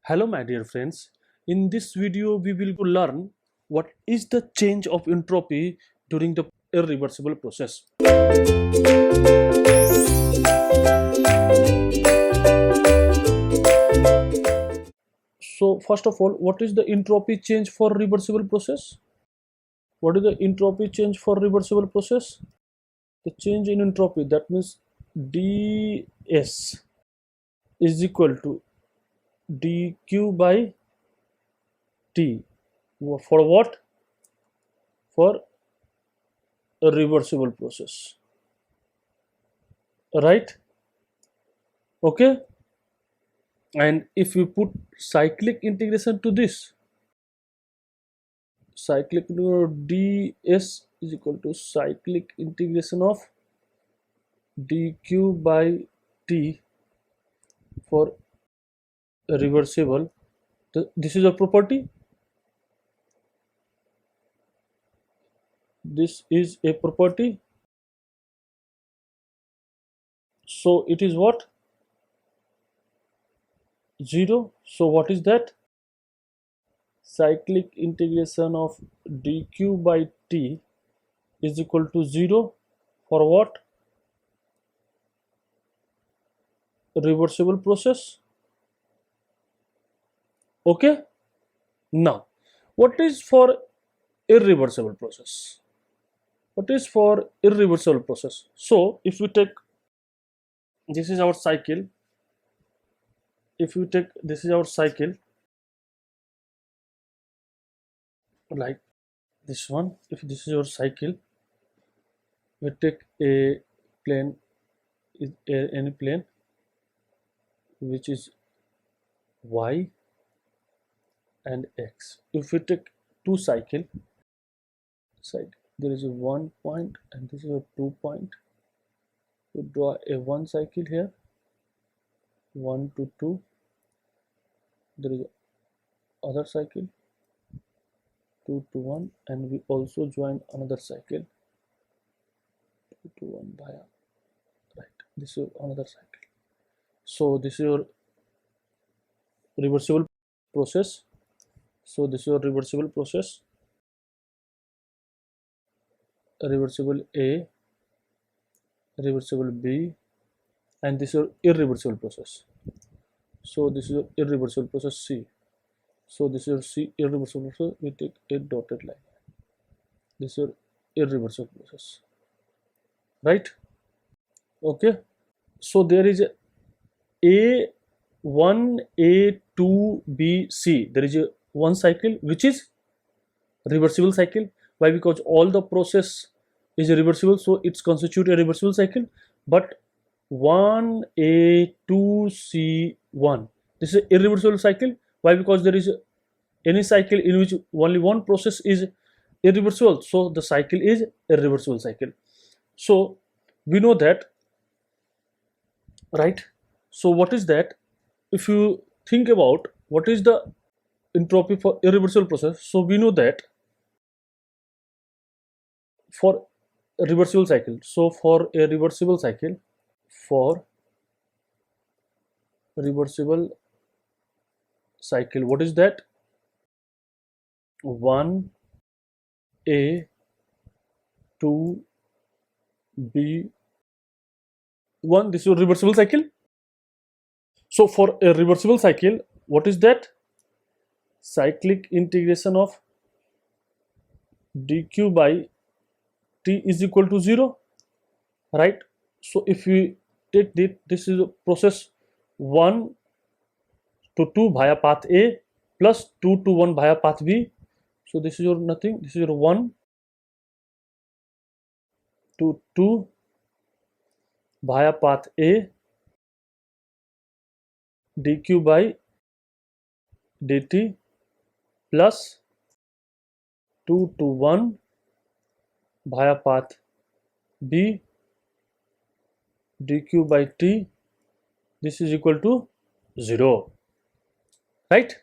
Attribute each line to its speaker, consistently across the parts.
Speaker 1: Hello my dear friends, in this video we will learn what is the change of entropy during the irreversible process. So first of all, what is the entropy change for reversible process? What is the entropy change for reversible process? The change in entropy, that means ds is equal to dq by t. For what? For a reversible process, right? Okay, and if we put cyclic integration to this, cyclic ds is equal to cyclic integration of dq by t for reversible. This is a property. This is a property. So it is what? 0. So what is that? Cyclic integration of dq by t is equal to 0 for what? Reversible process. Okay. Now, what is for irreversible process? What is for irreversible process? So if we take, this is our cycle. If we take, this is our cycle, like this one. If this is your cycle, we take a plane, any plane which is y and x. If we take two cycle, there is a 1 point and this is a 2 point. We draw a one cycle here, 1 to 2. There is other cycle, 2 to 1, and we also join another cycle, 2 to 1 via right. This is another cycle. So this is your reversible process. So this is your reversible process, reversible A, reversible B, and this is your irreversible process. So this is your irreversible process C. So this is your C irreversible process. We take a dotted line. This is your irreversible process, right? Okay. So there is A1, A2, B, C. There is a one cycle which is reversible cycle. Why? Because all the process is reversible, so it's constitute a reversible cycle. But 1A2C1, this is an irreversible cycle. Why? Because there is any cycle in which only one process is irreversible, so the cycle is a reversible cycle. So we know that, right? So what is that? If you think about what is the entropy for irreversible process, so we know that for a reversible cycle, so for a reversible cycle, for reversible cycle, what is that? 1 A 2 B 1, this is a reversible cycle. So for a reversible cycle, what is that? Cyclic integration of dq by t is equal to 0, right? So if we take this is a process 1 to 2 via path A plus 2 to 1 via path B. So this is your nothing, this is your 1 to 2 via path A dq by dt plus 2 to 1 via path B dq by t. This is equal to 0, right?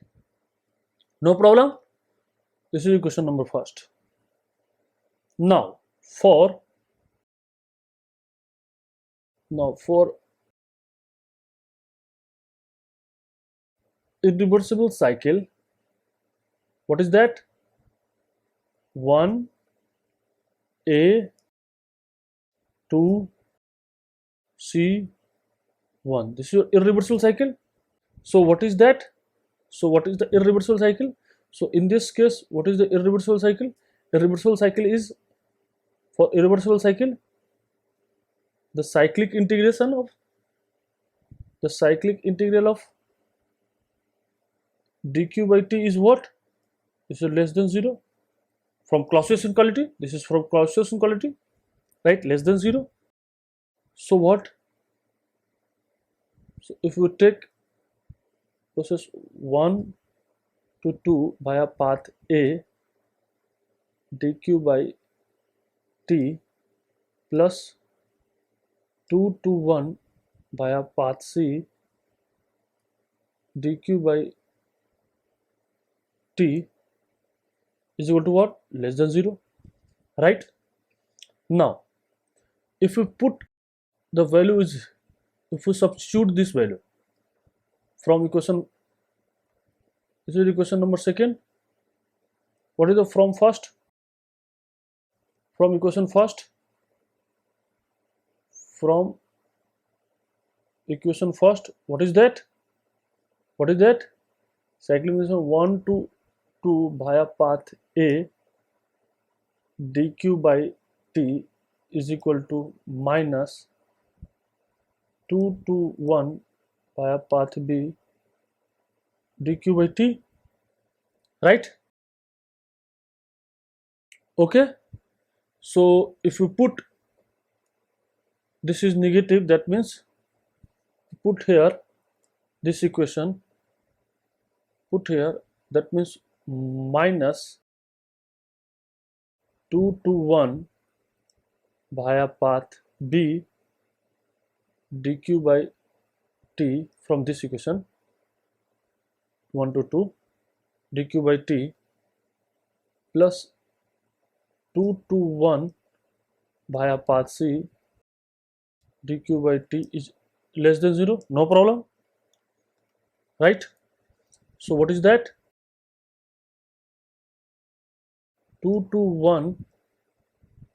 Speaker 1: No problem. This is question number first. Now for irreversible cycle, what is that? 1 A 2 C 1. This is your irreversible cycle. So what is that? So what is the irreversible cycle? So in this case, what is the irreversible cycle? Irreversible cycle is, for irreversible cycle, the cyclic integration of the cyclic integral of dq by t is what? This is less than 0. From Clausius inequality, this is from Clausius inequality, right? Less than 0. So what? So if we take process 1 to 2 via path A, dq by t plus 2 to 1 via path C, dq by t is equal to what? Less than 0, right? Now, if we put the value is, if we substitute this value from equation, this is equation number second. What is the from first? From equation first, from equation first, what is that? What is that? Cyclic integration 1 to 2 via path A, dq by t is equal to minus 2 to 1 via path B, dq by t, right? Okay, so if you put, this is negative, that means put here this equation, put here, that means minus 2 to 1 via path B, dq by t from this equation 1 to 2, dq by t plus 2 to 1 via path C, dq by t is less than 0, no problem, right? So what is that? 2 to 1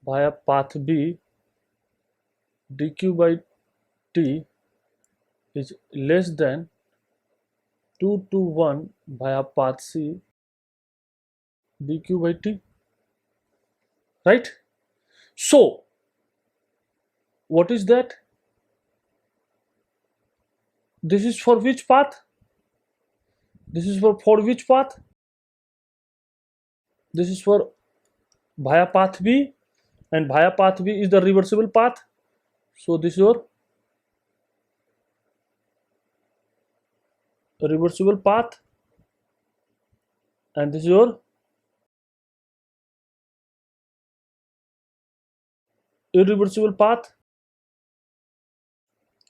Speaker 1: via path B, dq by t is less than 2 to 1 via path C, dq by t, right? So what is that? This is for which path? This is for which path? This is for via path B, and via path B is the reversible path. So this is your reversible path, and this is your irreversible path,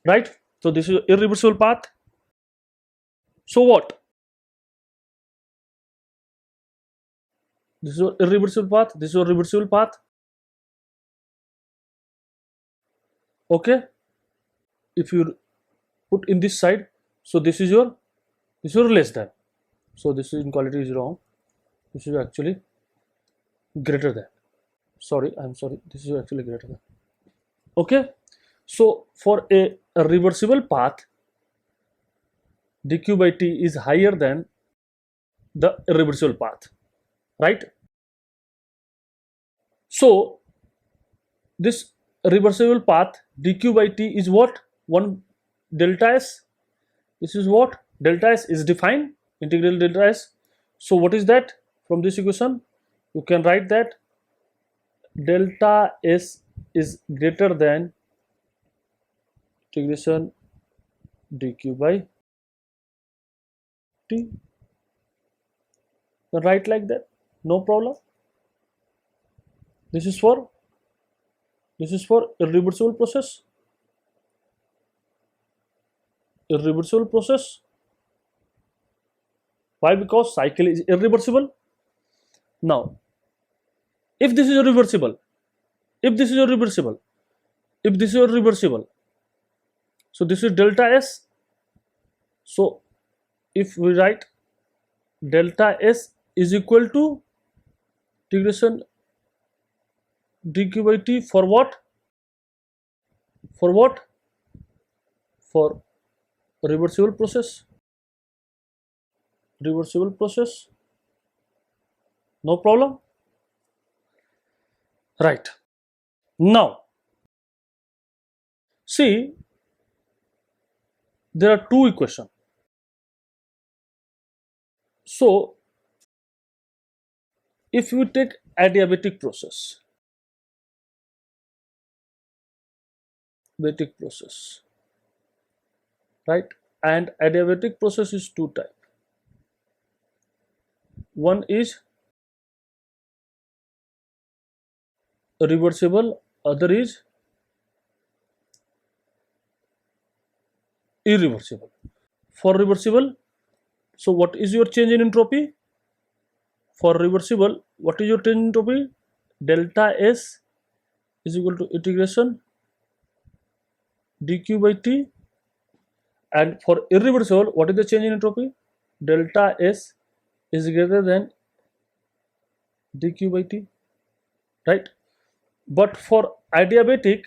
Speaker 1: right? So this is irreversible path. So what? This is your irreversible path, this is your reversible path. Okay, if you put in this side, so this is your less than, so this inequality is wrong, this is actually greater than, sorry, I'm sorry, this is actually greater than. Okay, so for a reversible path, dq by t is higher than the irreversible path, right? So this reversible path dq by t is what? 1 delta s. This is what? Delta s is defined, integral delta s. So what is that? From this equation you can write that delta s is greater than integration dq by t. You can write like that, no problem. This is for irreversible process. Irreversible process. Why? Because cycle is irreversible. Now, if this is irreversible, if this is irreversible, if this is irreversible, so this is delta s. So if we write delta S is equal to integration dq by t for what? For what? For reversible process. Reversible process, no problem. Right. Now see, there are two equations. So if we take adiabatic process, adiabatic process, right, and adiabatic process is two type. One is reversible, other is irreversible. For reversible, so what is your change in entropy? For reversible, what is your change in entropy? Delta S is equal to integration dq by t. And for irreversible, what is the change in entropy? Delta S is greater than dq by t, right? But for adiabatic,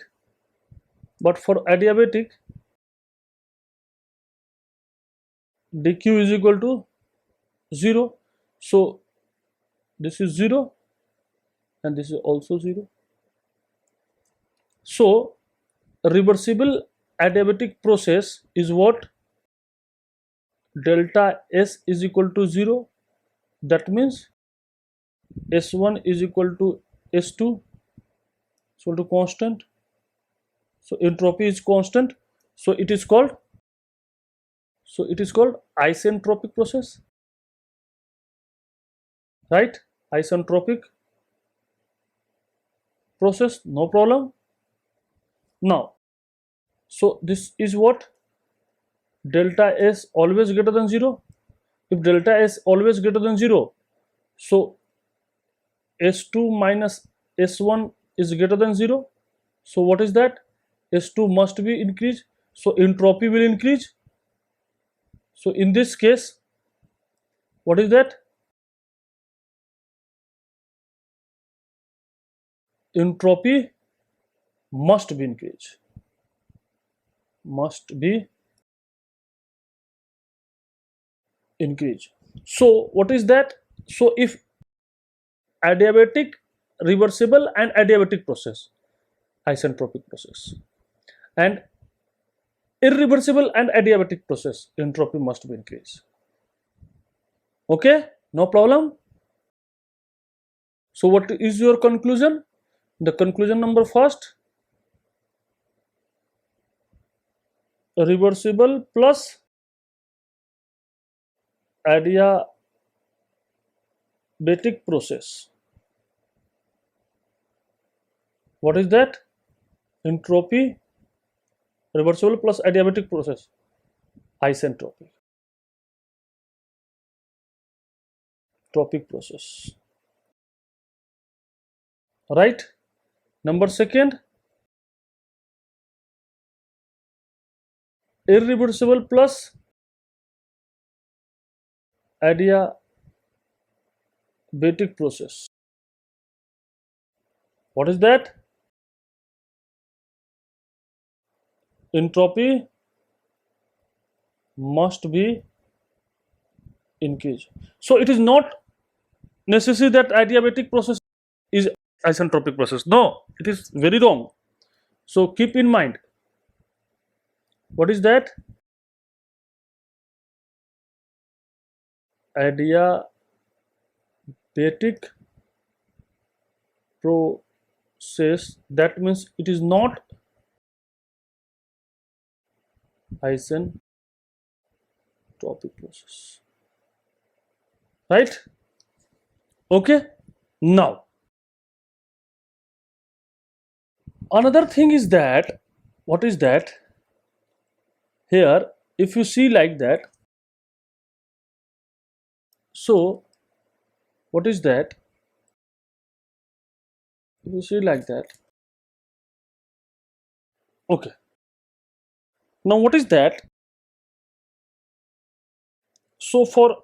Speaker 1: dq is equal to 0. So this is 0 and this is also 0. So reversible adiabatic process is what? Delta S is equal to 0. That means S1 is equal to S2 equal to constant. So entropy is constant. So it is called isentropic process, right? Isentropic process, no problem. Now, so this is what? Delta S always greater than 0. If delta S always greater than 0, so S2 minus S1 is greater than 0. So what is that? S2 must be increased. So entropy will increase. So in this case, what is that? Entropy must be increased. Must be increased. So what is that? So if adiabatic, reversible and adiabatic process, isentropic process, and irreversible and adiabatic process, entropy must be increased. Okay, no problem. So what is your conclusion? The conclusion number first, reversible plus adiabatic process. What is that? Entropy, reversible plus adiabatic process, isentropic tropic process, right? Number second, irreversible plus adiabatic process. What is that? Entropy must be increased. So it is not necessary that adiabatic process is isentropic process. No, it is very wrong. So keep in mind, what is that? Adiabatic process, that means it is not isentropic process, right? Okay. Now another thing is that, what is that? Here if you see like that, so what is that? If you see like that, okay, now what is that? So for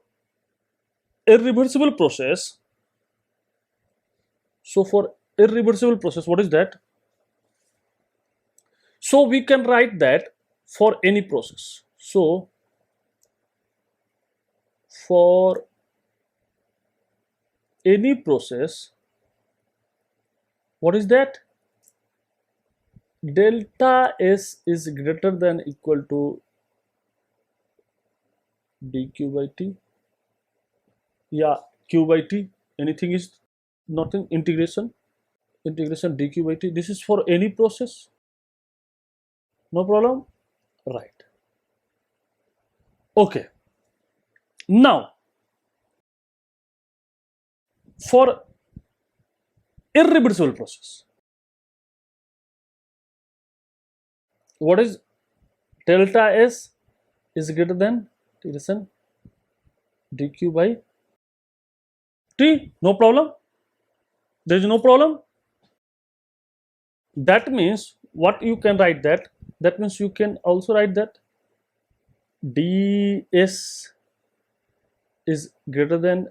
Speaker 1: irreversible process, what is that? So we can write that for any process. So for any process, what is that? Delta S is greater than equal to dq by t. Yeah, q by t. Anything is nothing. Integration dq by t. This is for any process. No problem. Right. Okay. Now for irreversible process, what is delta S is greater than listen dq by t. No problem. There is no problem. That means what you can write that? That means you can also write that ds is greater than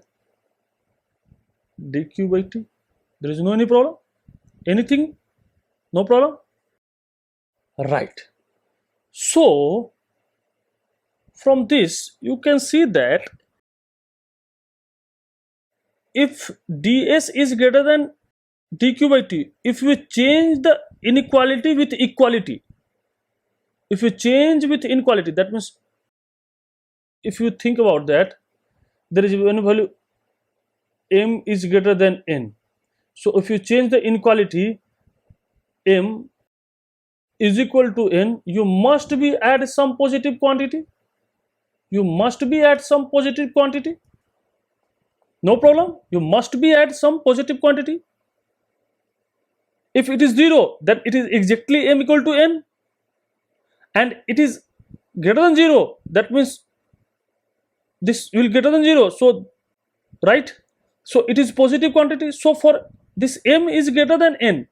Speaker 1: dq by t. There is no any problem. Anything? No problem. Right. So from this you can see that if ds is greater than dq by t, if we change the inequality with equality, that means if you think about that, there is one value m is greater than n. So if you change the inequality m is equal to n, you must be add some positive quantity. No problem. You must be add some positive quantity. If it is 0, then it is exactly m equal to n, and it is greater than 0, that means this will greater than 0. So right, so it is positive quantity. So for this m is greater than n,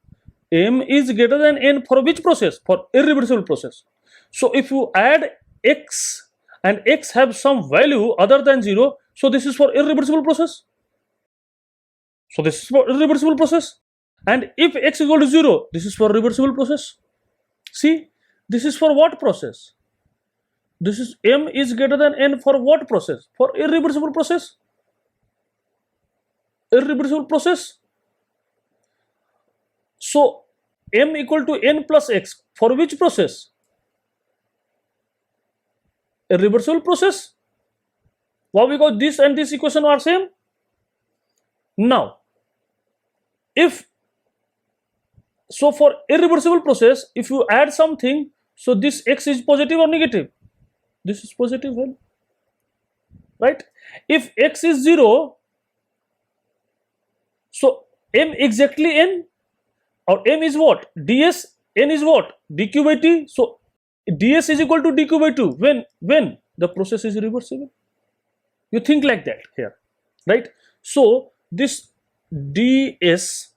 Speaker 1: for which process? For irreversible process. So if you add x and x have some value other than 0, so this is for irreversible process. And if x is equal to 0, this is for reversible process. See, this is for what process? This is m is greater than n for what process? For irreversible process. So m equal to n plus x for which process? Irreversible process. Why? Because this and this equation are same. Now, if so for irreversible process, if you add something, so this x is positive or negative? This is positive value, right? If x is 0, so m exactly n, or m is what? ds, n is what? dq by t. So ds is equal to dq by 2 when the process is reversible. You think like that here, right? So this ds,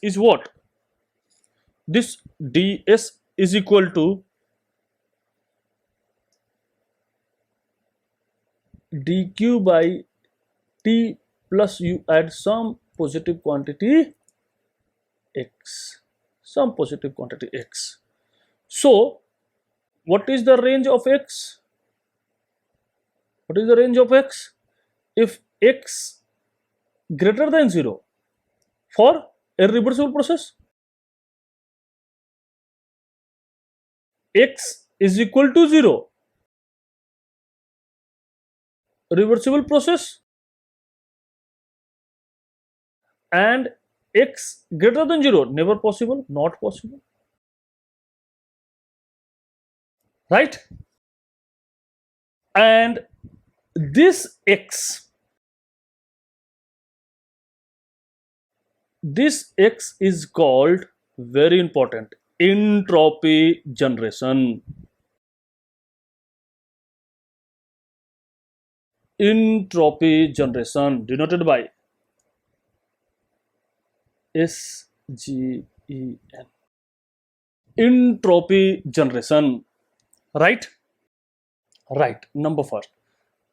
Speaker 1: is what? This ds is equal to dq by t plus you add some positive quantity x. So what is the range of x? If x greater than 0 for irreversible process, x is equal to 0, reversible process, and x greater than 0, never possible, not possible, right? And this x is called, very important, entropy generation. Denoted by SGEN. Entropy generation, right? Right, number first.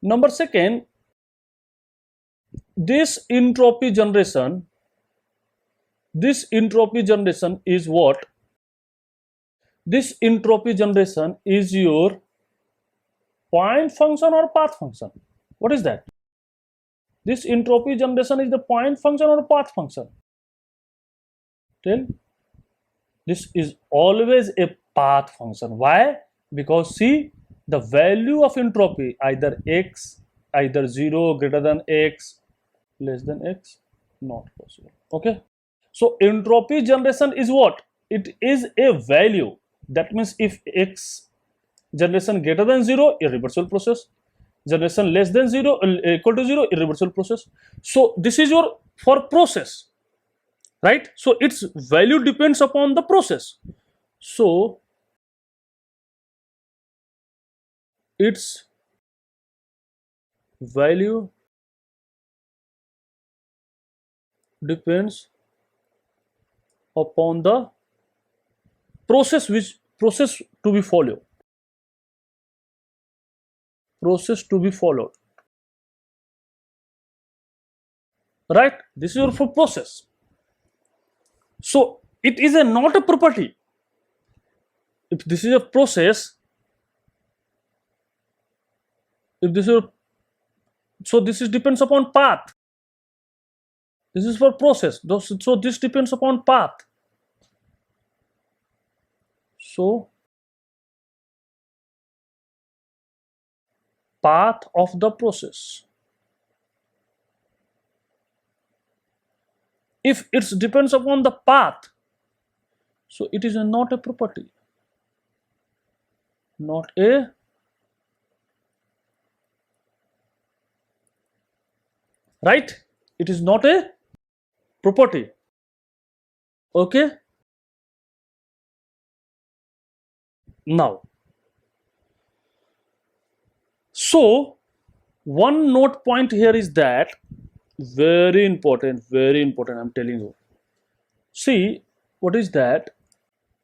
Speaker 1: Number second, this entropy generation, this entropy generation is what? This entropy generation is your point function or path function. What is that? This entropy generation is the point function or path function? Tell. This is always a path function. Why? Because see, the value of entropy either x, either 0 greater than x, less than x, not possible. Okay. So entropy generation is what? It is a value. That means if x generation greater than 0, irreversible process. Generation less than 0, equal to 0, irreversible process. So this is your for process, right? So its value depends upon the process. So its value depends upon the process, which process to be followed. Process to be followed. Right? This is your process. So it is a not a property. If this is a process, if this is a, so this is depends upon path. This is for process. So this depends upon path. So path of the process. If it depends upon the path, so it is not a property. Not a right? It is not a property. Okay. Now, so one note point here is that very important, I'm telling you. See, what is that?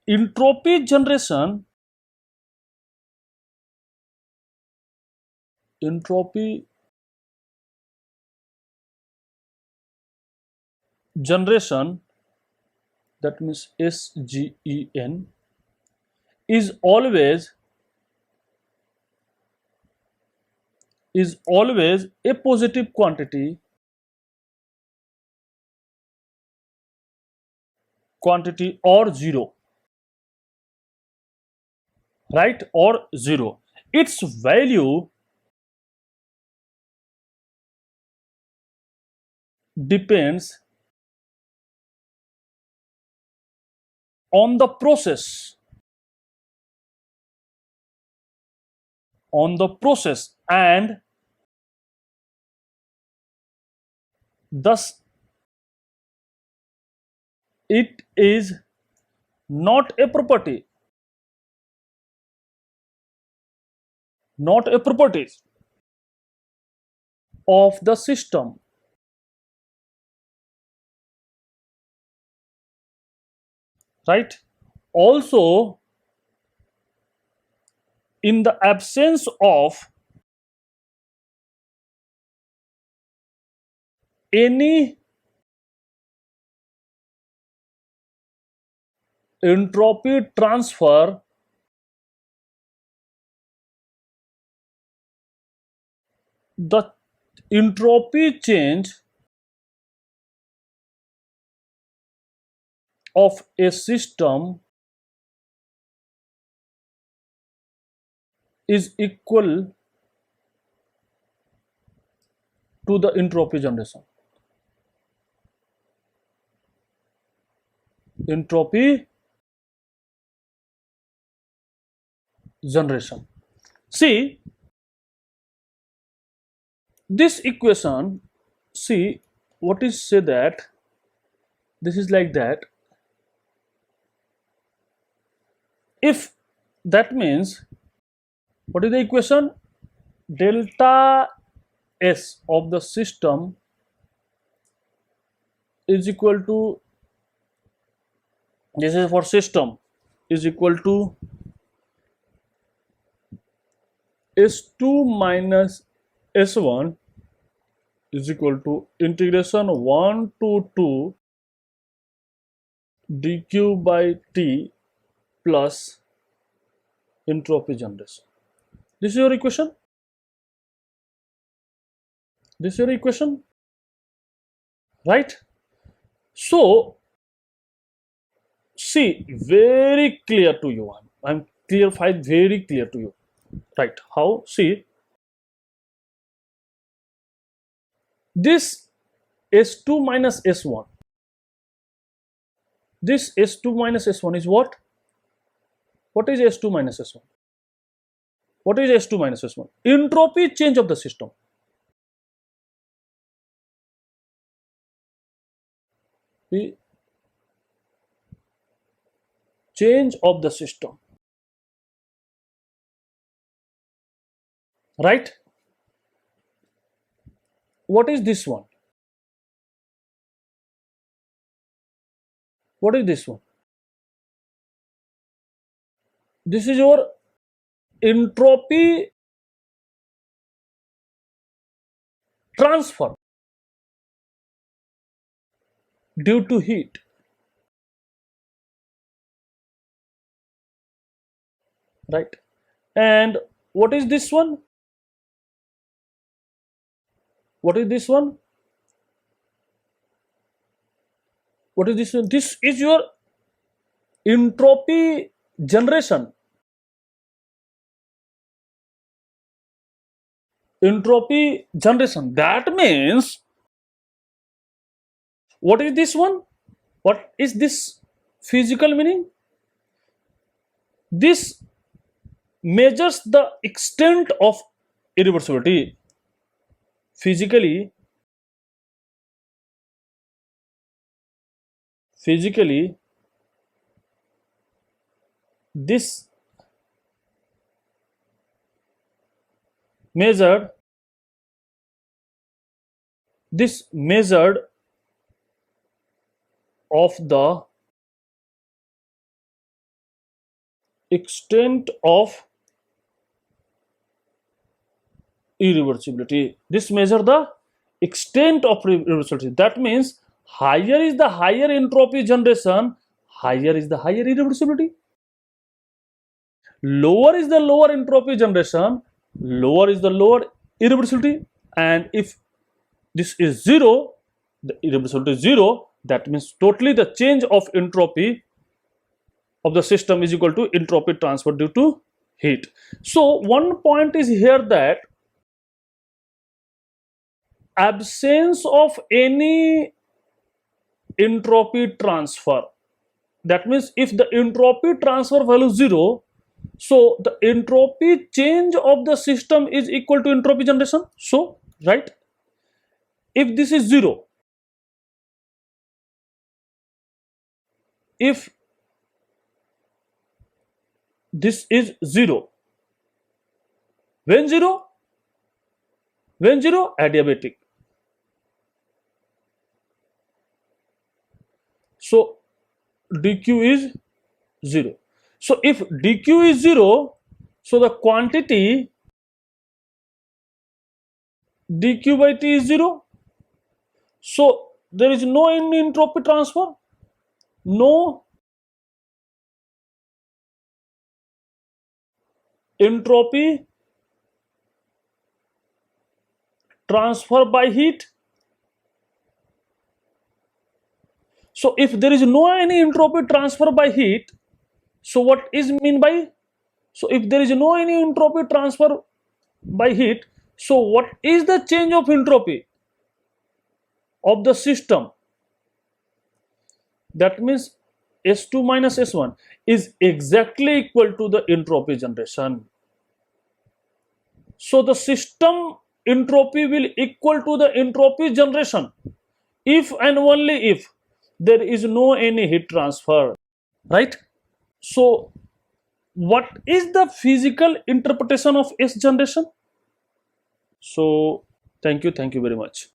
Speaker 1: Entropy generation, entropy generation, that means SGEN, is always a positive quantity or zero, right? Or zero. Its value depends on the process, and thus it is not a property, of the system. Right? Also, in the absence of any entropy transfer, the entropy change of a system is equal to the entropy generation. Entropy generation. See, this equation, see what is say that this is like that. If that means, what is the equation? Delta S of the system is equal to, this is for system, is equal to S2 minus S1 is equal to integration 1 to 2 dq by t plus entropy generation. This is your equation. This is your equation, right? So see, very clear to you. I'm clarified very clear to you, right? How? See, this S2 minus S1. This S2 minus S1 is what? What is S2 minus S1? What is S2 minus S1? Entropy change of the system. The change of the system, right? What is this one? What is this one? This is your entropy transfer due to heat, right? And what is this one? What is this one? What is this one? This is your entropy generation. Entropy generation. That means, what is this one? What is this physical meaning? This measures the extent of irreversibility. Physically, this measured of the extent of irreversibility. This measure the extent of irreversibility. That means higher is the higher entropy generation, higher is the higher irreversibility. Lower is the lower entropy generation, lower is the lower irreversibility. And if this is zero, the irreversibility is zero, that means totally the change of entropy of the system is equal to entropy transfer due to heat. So one point is here that absence of any entropy transfer, that means if the entropy transfer value is zero, so the entropy change of the system is equal to entropy generation. So, right, if this is zero, if this is zero, when zero? When zero? Adiabatic. So dq is 0. So if dq is 0, so the quantity dq by t is 0. So there is no any entropy transfer, no entropy transfer by heat. So if there is no any entropy transfer by heat, so what is mean by? So if there is no any entropy transfer by heat, so what is the change of entropy of the system? That means S2 minus S1 is exactly equal to the entropy generation. So the system entropy will equal to the entropy generation if and only if there is no any heat transfer, right? So what is the physical interpretation of S generation? So thank you very much.